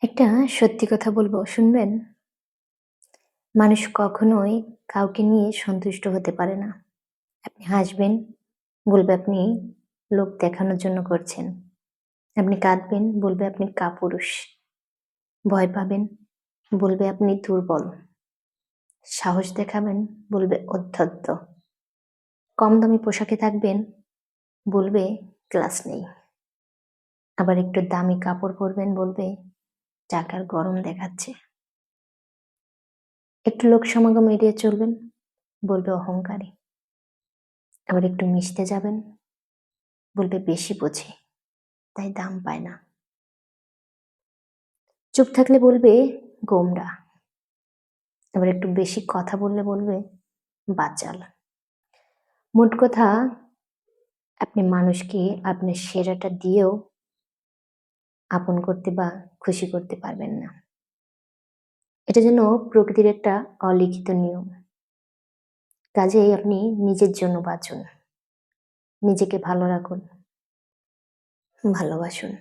একটা সত্যি কথা বলবো, শুনবেন? মানুষ কখনোই কাউকে নিয়ে সন্তুষ্ট হতে পারে না। আপনি হাসবেন, বলবে আপনি লোক দেখানোর জন্য করছেন। আপনি কাঁদবেন, বলবে আপনি কাপুরুষ। ভয় পাবেন, বলবে আপনি দুর্বল। সাহস দেখাবেন, বলবে অধ্যত্ত। কম দামি পোশাকে থাকবেন, বলবে ক্লাস নেই। আবার একটু দামি কাপড় পরবেন, বলবে টাকার গরম দেখাচ্ছে। একটু লোক সমাগম এড়িয়ে চলবেন, বলবে অহংকারী। আবার একটু মিশতে যাবেন, বলবে বেশি বোঝে, তাই দাম পায় না। চুপ থাকলে বলবে গোমড়া। আবার একটু বেশি কথা বললে বলবে বাচাল। মোট কথা, আপনি মানুষকে আপনার সেরাটা দিয়েও আপন করতে বা খুশি করতে পারবেন না। এটা যেন প্রকৃতির একটা অলিখিত নিয়ম। কাজেই আপনি নিজের জন্য বাঁচুন, নিজেকে ভালো রাখুন, ভালোবাসুন।